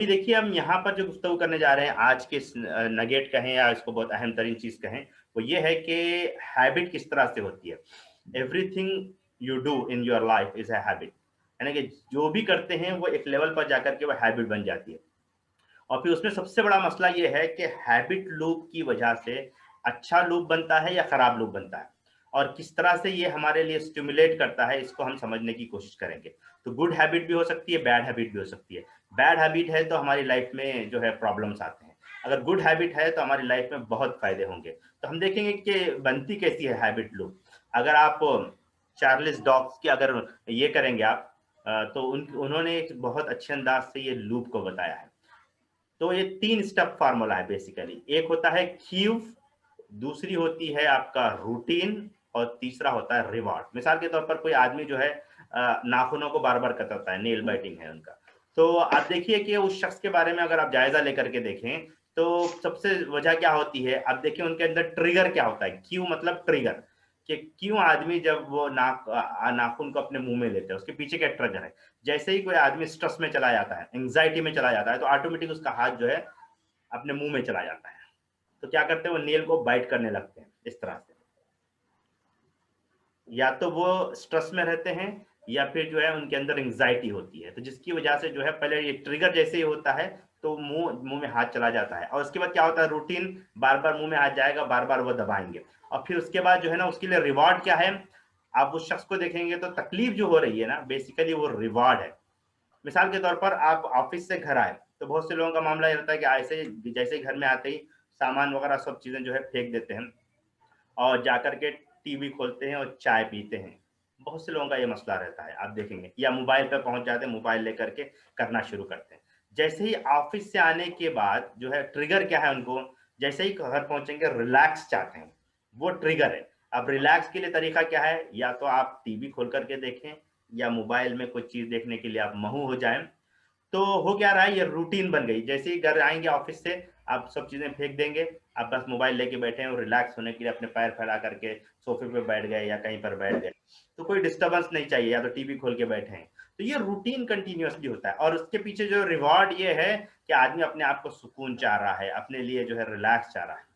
देखिए हम यहाँ पर जो गुफ्तगू करने जा रहे हैं आज के नगेट कहें या इसको बहुत अहम तरीन चीज कहें, वो ये है कि हैबिट किस तरह से होती है। Everything you do in your life is है हैबिट, यानी कि जो भी करते हैं वो एक लेवल पर जाकर के वो हैबिट बन जाती है। और फिर उसमें सबसे बड़ा मसला ये है कि हैबिट लूप की वजह से अच्छा लूप बनता है या खराब लूप बनता है, और किस तरह से ये हमारे लिए स्टिमुलेट करता है इसको हम समझने की कोशिश करेंगे। तो गुड हैबिट भी हो सकती है, बैड हैबिट भी हो सकती है। बैड हैबिट है तो हमारी लाइफ में जो है प्रॉब्लम्स आते हैं, अगर गुड हैबिट है तो हमारी लाइफ में बहुत फायदे होंगे। तो हम देखेंगे कि बनती कैसी है हैबिट लूप। अगर आप चार्ल्स डॉक्स की अगर ये करेंगे आप, तो उन्होंने एक बहुत अच्छे अंदाज से ये लूप को बताया है। तो ये 3 स्टेप फार्मूला है बेसिकली। एक होता है क्यू, दूसरी होती है आपका रूटीन, और तीसरा होता है रिवॉर्ड। मिसाल के तौर पर कोई आदमी जो है नाखूनों को बार बार कतरता है, नेल बाइटिंग है उनका। तो आप देखिए कि उस शख्स के बारे में अगर आप जायजा लेकर के देखें तो सबसे वजह क्या होती है। अब देखिए उनके अंदर ट्रिगर क्या होता है। क्यू मतलब ट्रिगर, कि क्यों आदमी जब वो नाखून को अपने मुंह में लेते हैं, उसके पीछे क्या ट्रिगर है। जैसे ही कोई आदमी स्ट्रेस में चला जाता है, एंग्जाइटी में चला जाता है, तो ऑटोमेटिक उसका हाथ जो है अपने मुंह में चला जाता है। तो क्या करते हैं, वो नेल को बाइट करने लगते हैं इस तरह से। या तो वो स्ट्रेस में रहते हैं या फिर जो है उनके अंदर एंग्जाइटी होती है, तो जिसकी वजह से जो है पहले ये ट्रिगर जैसे ही होता है तो मुंह में हाथ चला जाता है, और उसके बाद क्या होता है, रूटीन बार बार मुंह में हाथ जाएगा, बार बार वो दबाएंगे। और फिर उसके बाद जो है ना उसके लिए रिवॉर्ड क्या है। आप उस शख्स को देखेंगे तो तकलीफ जो हो रही है ना, बेसिकली वो रिवॉर्ड है। मिसाल के तौर पर आप ऑफिस से घर आए तो बहुत से लोगों का मामला ये रहता है कि ऐसे जैसे ही घर में आते ही सामान वगैरह सब चीजें जो है फेंक देते हैं और जाकर के टीवी खोलते हैं और चाय पीते हैं। बहुत से लोगों का ये मसला रहता है, आप देखेंगे, या मोबाइल पर पहुंच जाते हैं, मोबाइल लेकर के करना शुरू करते हैं। जैसे ही ऑफिस से आने के बाद जो है ट्रिगर क्या है उनको, जैसे ही घर पहुंचेंगे रिलैक्स चाहते हैं, वो ट्रिगर है। अब रिलैक्स के लिए तरीका क्या है, या तो आप टीवी खोल करके देखें या मोबाइल में कोई चीज देखने के लिए आप महू हो जाएं। तो हो क्या रहा है, ये रूटीन बन गई। जैसे ही घर आएंगे ऑफिस से, आप सब चीजें फेंक देंगे, आप बस मोबाइल लेके बैठे हैं और रिलैक्स होने के लिए अपने पैर फैला करके सोफे पे बैठ गए या कहीं पर बैठ गए। तो कोई डिस्टर्बेंस नहीं चाहिए, या तो टीवी खोल के बैठे हैं। तो ये रूटीन कंटिन्यूअसली होता है, और उसके पीछे जो रिवॉर्ड ये है कि आदमी अपने आप को सुकून चाह रहा है, अपने लिए जो है रिलैक्स चाह रहा है।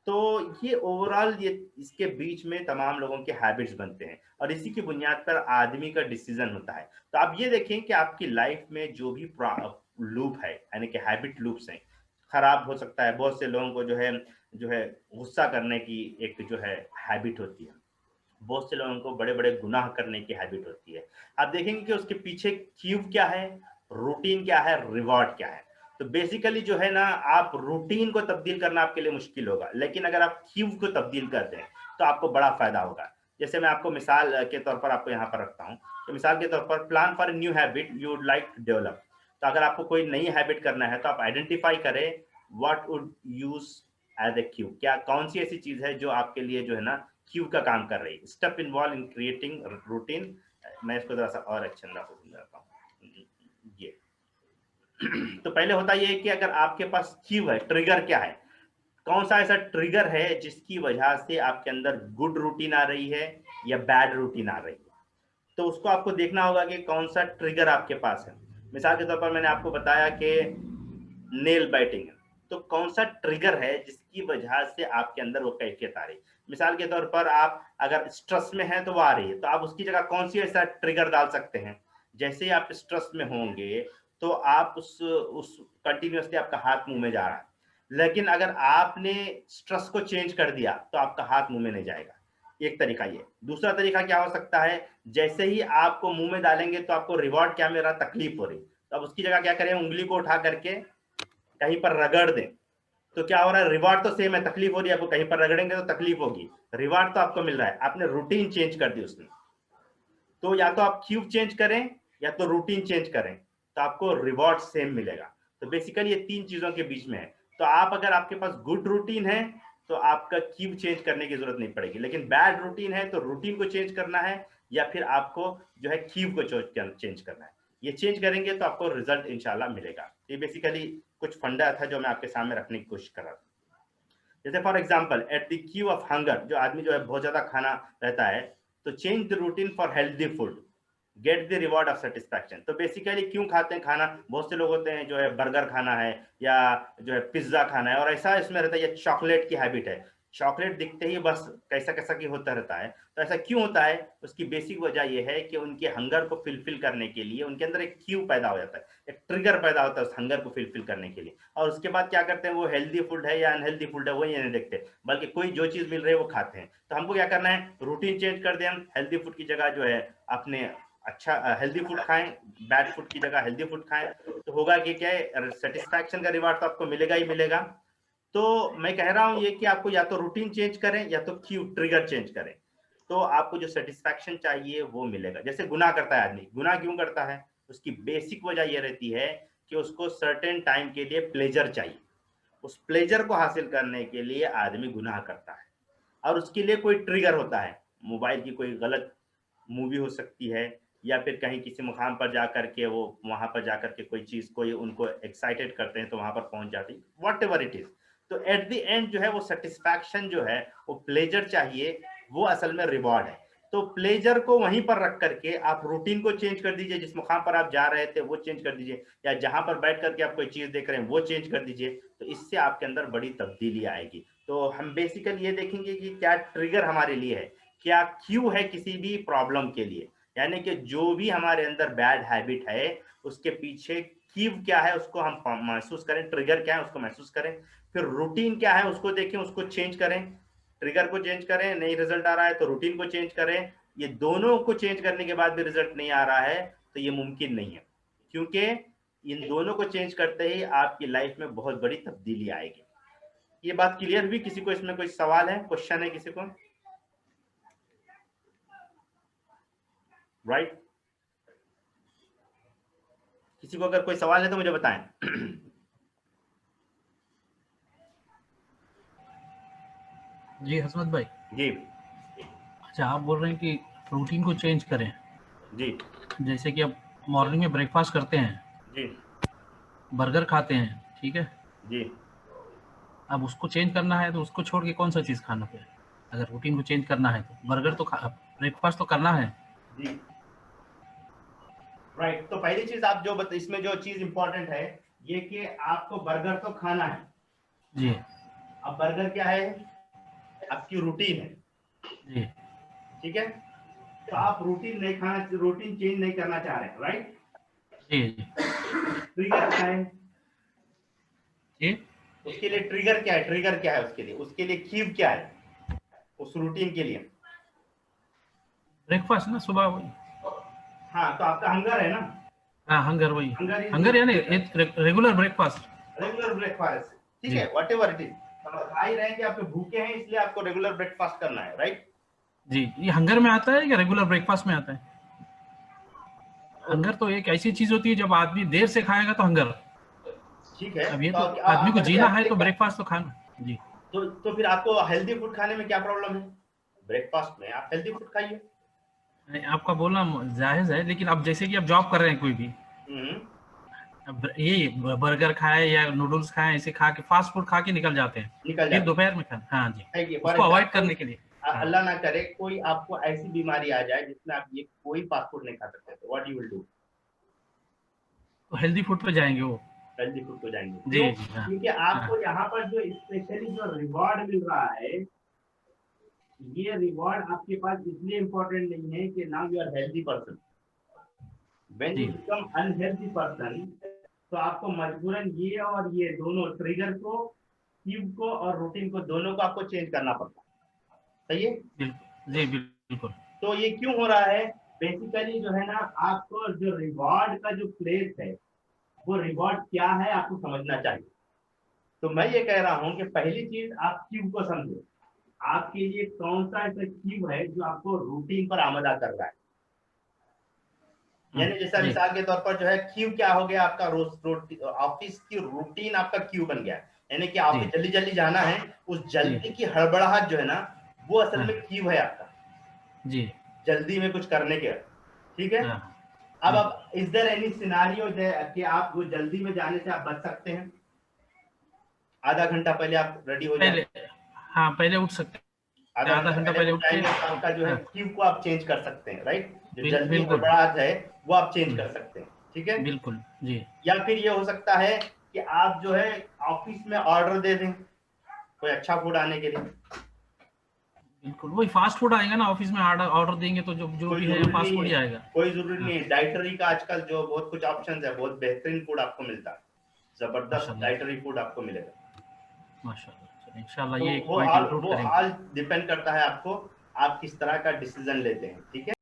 तो ये ओवरऑल ये इसके बीच में तमाम लोगों के हैबिट्स बनते हैं, और इसी की बुनियाद पर आदमी का डिसीजन होता है। तो आप ये देखें कि आपकी लाइफ में जो भी लूप है, यानी कि हैबिट लूप्स हैं, खराब हो सकता है। बहुत से लोगों को जो है गुस्सा करने की एक जो है हैबिट होती है। बहुत से लोगों को बड़े बड़े गुनाह करने की हैबिट होती है। आप देखेंगे कि उसके पीछे क्यू क्या है, रूटीन क्या है, रिवॉर्ड क्या है। तो बेसिकली जो है ना, आप रूटीन को तब्दील करना आपके लिए मुश्किल होगा, लेकिन अगर आप क्यू को तब्दील कर दें तो आपको बड़ा फायदा होगा। जैसे मैं आपको मिसाल के तौर पर आपको यहाँ पर रखता हूँ, तो मिसाल के तौर पर plan for new habit you would like to develop. तो अगर आपको कोई नई हैबिट करना है तो आप आइडेंटिफाई करें what would use as a cue, क्या कौन सी ऐसी चीज है जो आपके लिए जो है ना क्यू का काम कर रही है। Step involve in creating routine. मैं इसको थोड़ा सा और अच्छे अंदाज से समझाता हूँ। ये तो पहले होता ये है कि अगर आपके पास क्यू है, ट्रिगर क्या है, कौन सा ऐसा ट्रिगर है जिसकी वजह से आपके अंदर गुड रूटीन आ रही है या बैड रूटीन आ रही है। तो उसको आपको देखना होगा कि कौन सा ट्रिगर आपके पास है। मिसाल के तौर पर मैंने आपको बताया कि नेल बाइटिंग है, तो कौन सा ट्रिगर है जिसकी वजह से आपके अंदर वो कैफियत आ रही है। मिसाल के तौर पर आप अगर स्ट्रेस में हैं तो वो आ रही है, तो आप उसकी जगह कौन सी ऐसा ट्रिगर डाल सकते हैं। जैसे ही आप स्ट्रेस में होंगे तो आप उस कंटिन्यूसली आपका हाथ मुंह में जा रहा है, लेकिन अगर आपने स्ट्रेस को चेंज कर दिया तो आपका हाथ मुंह में नहीं जाएगा। एक तरीका ये। दूसरा तरीका क्या हो सकता है, जैसे ही आपको मुंह में डालेंगे तो आपको रिवॉर्ड क्या मिल रहा, तकलीफ हो रही, तो अब उसकी जगह क्या करें, उंगली को उठा करके कहीं पर रगड़ दें। तो क्या हो रहा है, रिवार्ड तो सेम है, तकलीफ हो रही है आपको, कहीं पर रगड़ेंगे तो तकलीफ होगी, रिवार्ड तो आपको मिल रहा है, आपने रूटीन चेंज कर दी उसने। तो या तो आप क्यूब चेंज करें या तो रूटीन चेंज करें, तो आपको रिवॉर्ड सेम मिलेगा। तो बेसिकली ये 3 चीजों के बीच में है। तो आप अगर आपके पास गुड रूटीन है तो आपका क्यूब चेंज करने की जरूरत नहीं पड़ेगी, लेकिन बैड रूटीन है तो रूटीन को चेंज करना है या फिर आपको जो है क्यूब को चेंज करना है। ये चेंज करेंगे तो आपको रिजल्ट इंशाल्लाह मिलेगा। ये बेसिकली कुछ फंडा था जो मैं आपके सामने रखने की कोशिश कर रहा था। जैसे for example at the Q of hunger, जो आदमी जो है बहुत ज्यादा खाना रहता है, तो change the routine for healthy food. Get the reward of satisfaction. तो बेसिकली क्यों खाते हैं खाना, बहुत से लोग होते हैं जो है बर्गर खाना है या जो है पिज्जा खाना है, और ऐसा इसमें रहता है, या चॉकलेट की हैबिट है, चॉकलेट दिखते ही बस कैसा कैसा की होता रहता है। तो ऐसा क्यों होता है, उसकी बेसिक वजह यह है कि उनके हंगर को फिलफिल करने के लिए उनके अंदर एक क्यू पैदा हो जाता है, एक ट्रिगर पैदा होता है उस हंगर को फिलफिल करने के लिए, और उसके बाद क्या करते हैं, वो हेल्दी फूड है या अनहेल्दी फूड है वो ये नहीं देखते, बल्कि कोई जो चीज मिल रही है वो खाते हैं। तो हमको क्या करना है, रूटीन चेंज कर दें, हम हेल्दी फूड की जगह जो है अपने अच्छा हेल्दी फूड खाएं, बैड फूड की जगह हेल्दी फूड खाएं, तो होगा कि क्या है, सेटिस्फैक्शन का रिवार्ड तो आपको मिलेगा ही मिलेगा। तो मैं कह रहा हूं ये कि आपको या तो रूटीन चेंज करें या तो क्यू ट्रिगर चेंज करें, तो आपको जो सेटिस्फैक्शन चाहिए वो मिलेगा। जैसे गुनाह करता है आदमी, गुनाह क्यों करता है, उसकी बेसिक वजह ये रहती है कि उसको सर्टेन टाइम के लिए प्लेजर चाहिए, उस प्लेजर को हासिल करने के लिए आदमी गुनाह करता है, और उसके लिए कोई ट्रिगर होता है, मोबाइल की कोई गलत मूवी हो सकती है, या फिर कहीं किसी मुकाम पर जाकर के वो वहां पर जाकर के कोई चीज को उनको एक्साइटेड करते हैं तो वहां पर पहुंच जाती, वॉट एवर इट इज। तो एट द एंड जो है वो सेटिस्फैक्शन जो है वो प्लेजर चाहिए, वो असल में रिवॉर्ड है। तो प्लेजर को वहीं पर रख करके आप रूटीन को चेंज कर दीजिए, जिस मुकाम पर आप जा रहे थे वो चेंज कर दीजिए, या जहां पर बैठ करके आप कोई चीज देख रहे हैं वो चेंज कर दीजिए, तो इससे आपके अंदर बड़ी तब्दीली आएगी। तो हम बेसिकली ये देखेंगे कि क्या ट्रिगर हमारे लिए है, क्या क्यू है किसी भी प्रॉब्लम के लिए, यानी कि जो भी हमारे अंदर बैड हैबिट है उसके पीछे क्यू क्या है उसको हम महसूस करें, ट्रिगर क्या है उसको महसूस करें, फिर रूटीन क्या है उसको देखें, उसको चेंज करें, ट्रिगर को चेंज करें, नहीं रिजल्ट आ रहा है तो रूटीन को चेंज करें, ये दोनों को चेंज करने के बाद भी रिजल्ट नहीं आ रहा है तो ये मुमकिन नहीं है, क्योंकि इन दोनों को चेंज करते ही आपकी लाइफ में बहुत बड़ी तब्दीली आएगी। ये बात क्लियर हुई? किसी को इसमें कोई सवाल है, क्वेश्चन है किसी को? राइट? किसी को अगर कोई सवाल है तो मुझे बताएं। जी हसमत भाई। जी अच्छा, आप बोल रहे हैं कि रूटीन को चेंज करें, जी जैसे कि अब मॉर्निंग में ब्रेकफास्ट करते हैं, जी बर्गर खाते हैं, ठीक है, जी अब उसको चेंज करना है तो उसको छोड़ के कौन सा चीज़ खाना फिर? अगर रूटीन को चेंज करना है तो बर्गर तो ब्रेकफास्ट तो करना है। जी राइट। तो पहली चीज आप जो इसमें जो चीज इंपॉर्टेंट है ये कि आपको बर्गर तो खाना है। जी अब बर्गर क्या है, आपकी रूटीन है, जी ठीक है, तो आप रूटीन नहीं खाना, रूटीन चेंज नहीं करना चाह रहे हैं, राइट? जी जी ट्रिगर क्या है जी। उसके लिए, ट्रिगर क्या है, ट्रिगर क्या है उसके लिए, उसके लिए क्यू क्या है उस रूटीन के लिए? ब्रेकफास्ट ना सुबह वही। हाँ, तो आपका हंगर है ना, हाँ, हंगर वही। हंगर इज हंगर यानी रेगुलर ब्रेकफास्ट। रेगुलर ब्रेकफास्ट, ठीक जी है, वट एवर इट इज, हम खा ही रहे हैं कि आप भूखे हैं इसलिए आपको रेगुलर ब्रेकफास्ट करना है, राइट? जी, ये हंगर में आता है या रेगुलर ब्रेकफास्ट में आता है? हंगर तो एक ऐसी चीज होती है जब आदमी देर से खाएगा तो हंगर। ठीक है, अब ये तो तो आदमी आप को बताइए जीना आपके है लिए तो क्या, ब्रेकफास्ट तो खाना। जी। तो फिर आपको हेल्दी फूड खाने में क्या प्रॉब्लम है? ब्रेकफास्ट में आप हेल्दी फूड खाइए। नहीं, आपका बोलना जायज है, लेकिन अब जैसे कि अब जॉब कर रहे हैं कोई भी, हम्म, अब ये बर्गर खाए या नूडल्स खाए, ऐसे खा के फास्ट फूड खा के निकल जाते हैं, निकल फिर जाते हैं। दोपहर में खा, हाँ जी, है फॉर उसको अवॉइड एग्जाम्पल, करने के लिए। हाँ, अल्लाह ना करे कोई आपको ऐसी बीमारी आ जाए जिसमें आप ये कोई फास्ट फूड नहीं खा सकते, तो व्हाट यू विल डू? तो हेल्दी फूड पे जाएंगे वो। हेल्दी फूड को जाएंगे, क्यों? जी जी। हाँ क्योंकि हाँ आपको यहाँ पर जो स्पेशली जो रिवॉर्ड मिल रहा है, ये रिवॉर्ड आपके पास इसलिए इंपॉर्टेंट नहीं है कि now you are healthy person, when you जी बिकम अनहेल्दी पर्सन तो आपको मजबूरन ये और ये दोनों ट्रिगर को, क्यूब को और रूटीन को, दोनों को आपको चेंज करना पड़ता है, सही है? बिल्कुल। जी बिल्कुल। तो ये क्यों हो रहा है, बेसिकली जो है ना, आपको जो रिवॉर्ड का जो प्लेस है वो रिवॉर्ड क्या है आपको समझना चाहिए। तो मैं ये कह रहा हूं कि पहली चीज आप क्यूब को समझो, आपके लिए कौन सा ऐसा क्यूब है जो आपको रूटीन पर आमदा कर रहा है, यानी जैसा जी मिसाल के तौर पर जो है क्यू क्या हो गया आपका, ऑफिस की रूटीन आपका क्यू बन गया, यानी कि जी ऑफिस जल्दी जल्दी जाना है, उस जी। जल्दी की हड़बड़ाहट जो है ना वो असल हाँ में क्यू है आपका, जी। जल्दी में कुछ करने के, ठीक है? हाँ अब जी। आप इज देयर एनी सिनारियो कि आप वो जल्दी में जाने से आप बच सकते हैं, आधा घंटा पहले आप रेडी हो जाए, पहले, हाँ पहले उठ सकते हैं, आधा आधा घंटा घंटा पहले पहले उठ उठ के। जाएंगे तो आपका जो है हाँ क्यू को आप चेंज कर सकते हैं, राइट? जो जल्दी बिल्कुल गड़बड़ाहट है वो आप चेंज कर सकते हैं, ठीक है। बिल्कुल जी। या फिर ये हो सकता है कि आप जो है ऑफिस में ऑर्डर दे दें कोई अच्छा फूड आने के लिए। बिल्कुल वही फास्ट फूड आएगा ना, ऑफिस में ऑर्डर ऑर्डर देंगे तो जो कोई भी है जरूरी फास्ट नहीं फूड है, ही आएगा। कोई जरूरी हाँ, नहीं है, डाइटरी का आजकल जो बहुत कुछ ऑप्शन है, बहुत बेहतरीन फूड आपको मिलता है, जबरदस्त माशाल्लाह डाइटरी फूड आपको मिलेगा। माशाल्लाह। चलिए इंशाल्लाह तो ये एक पॉइंट इंक्लूड वो करेंगे। ऑल डिपेंड करता है आपको, आप किस तरह का डिसीजन लेते हैं, ठीक है।